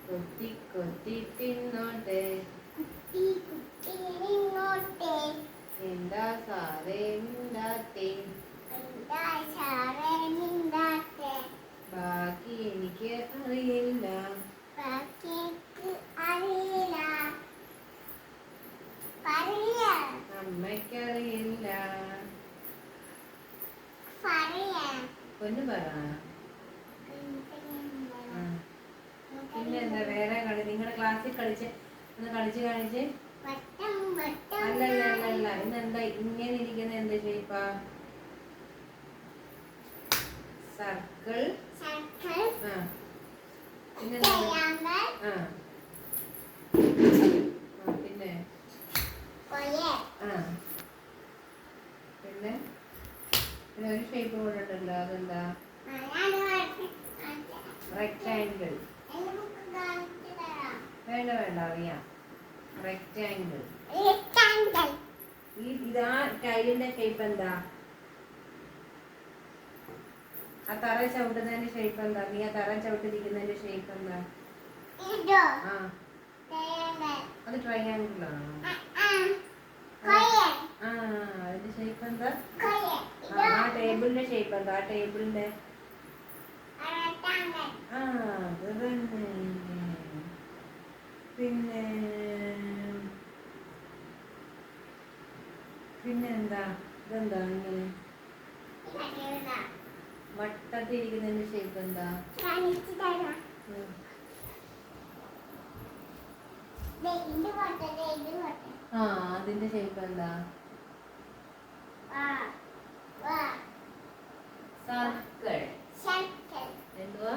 കൊത്തി കൊത്തി തിന്നോട്ടെ എന്താ സാറേ മിണ്ടാത്തെ ബാക്കി എനിക്ക് അറിയില്ല അമ്മയ്ക്കറിയില്ല ഒന്ന് പറ. പിന്നെ എന്താ വേറെ കളി നിങ്ങളുടെ ക്ലാസ്സിൽ കളിച്ച് ഒന്ന് കളിച്ച് കാണിച്ച്. അല്ലല്ല ഇന്നെന്താ ഇങ്ങനെ ഇരിക്കുന്ന എന്താ ഷേപ്പാ? സർക്കിൾ. പിന്നെ പിന്നെ പിന്നെ പിന്നെ ഒരു ഷേപ്പ് കൂടെ ഉണ്ടല്ലോ, അതെന്താ? റെക്റ്റാങ്കിൾ. വേണ്ട അറിയാം. റെക്റ്റാങ്കിൾ. ഇതാ ടൈലിന്റെ ഷേപ്പ് എന്താ? ആ തറ ചവിട്ടുന്നതിന്റെ ഷേപ്പ് എന്താ? നീ ആ തറ ചവിട്ടിരിക്കുന്നതിന്റെ ഷേപ്പ് എന്താ? അത് ട്രയാങ്കിൾ ആണോ? അതിന്റെ ഷേപ്പ് എന്താ? ആ ടേബിളിന്റെ ഷേപ്പ് എന്താ? ആ ടേബിളിന്റെ അത് തന്നെ. പിന്നെ പിന്നെന്താ? ഇതെന്താ ഇങ്ങനെ വട്ടത്തിരിക്കുന്നതിന്റെ ഷേപ്പ് എന്താ? അതിന്റെ ഷേപ്പ് എന്താ? സർക്കിൾ. എന്തുവാ?